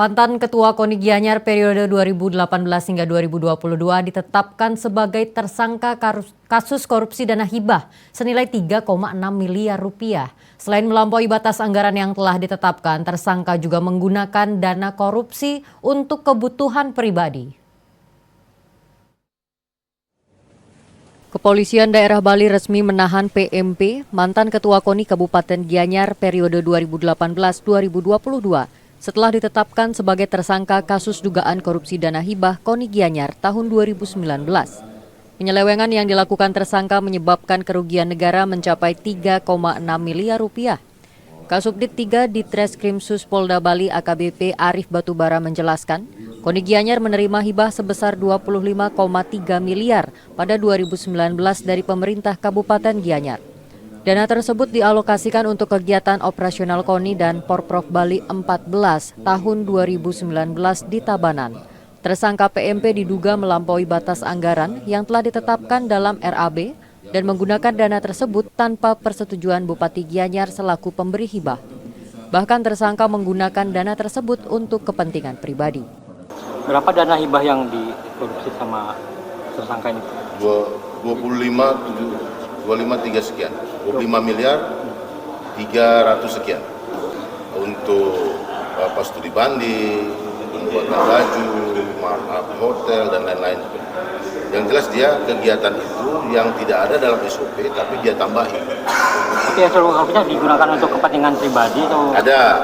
Mantan Ketua KONI Gianyar periode 2018 hingga 2022 ditetapkan sebagai tersangka kasus korupsi dana hibah senilai 3,6 miliar rupiah. Selain melampaui batas anggaran yang telah ditetapkan, tersangka juga menggunakan dana korupsi untuk kebutuhan pribadi. Kepolisian Daerah Bali resmi menahan PMP, mantan Ketua KONI Kabupaten Gianyar periode 2018-2022. Setelah ditetapkan sebagai tersangka kasus dugaan korupsi dana hibah KONI Gianyar tahun 2019. Penyelewengan yang dilakukan tersangka menyebabkan kerugian negara mencapai 3,6 miliar rupiah. Kasubdit 3 Ditreskrimsus Polda Bali AKBP Arif Batubara menjelaskan, KONI Gianyar menerima hibah sebesar 25,3 miliar pada 2019 dari pemerintah Kabupaten Gianyar. Dana tersebut dialokasikan untuk kegiatan operasional KONI dan Porprov Bali 14 tahun 2019 di Tabanan. Tersangka PMP diduga melampaui batas anggaran yang telah ditetapkan dalam RAB dan menggunakan dana tersebut tanpa persetujuan Bupati Gianyar selaku pemberi hibah. Bahkan tersangka menggunakan dana tersebut untuk kepentingan pribadi. Berapa dana hibah yang dikorupsi sama tersangka ini? 25,3 sekian, 25 miliar 300 sekian untuk studi banding, pembuatan baju, markup hotel dan lain-lain. Yang jelas dia kegiatan itu yang tidak ada dalam SOP tapi dia tambahin. Itu yang seluruh harusnya digunakan untuk kepentingan pribadi atau? Ada,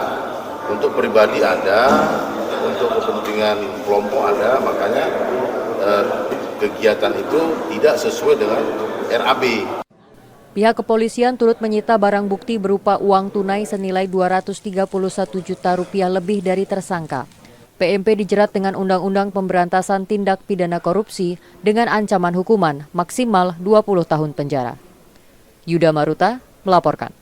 untuk pribadi ada, untuk kepentingan kelompok ada, makanya kegiatan itu tidak sesuai dengan RAB. Pihak kepolisian turut menyita barang bukti berupa uang tunai senilai 231 juta rupiah lebih dari tersangka. PMP dijerat dengan Undang-Undang Pemberantasan Tindak Pidana Korupsi dengan ancaman hukuman maksimal 20 tahun penjara. Yuda Maruta melaporkan.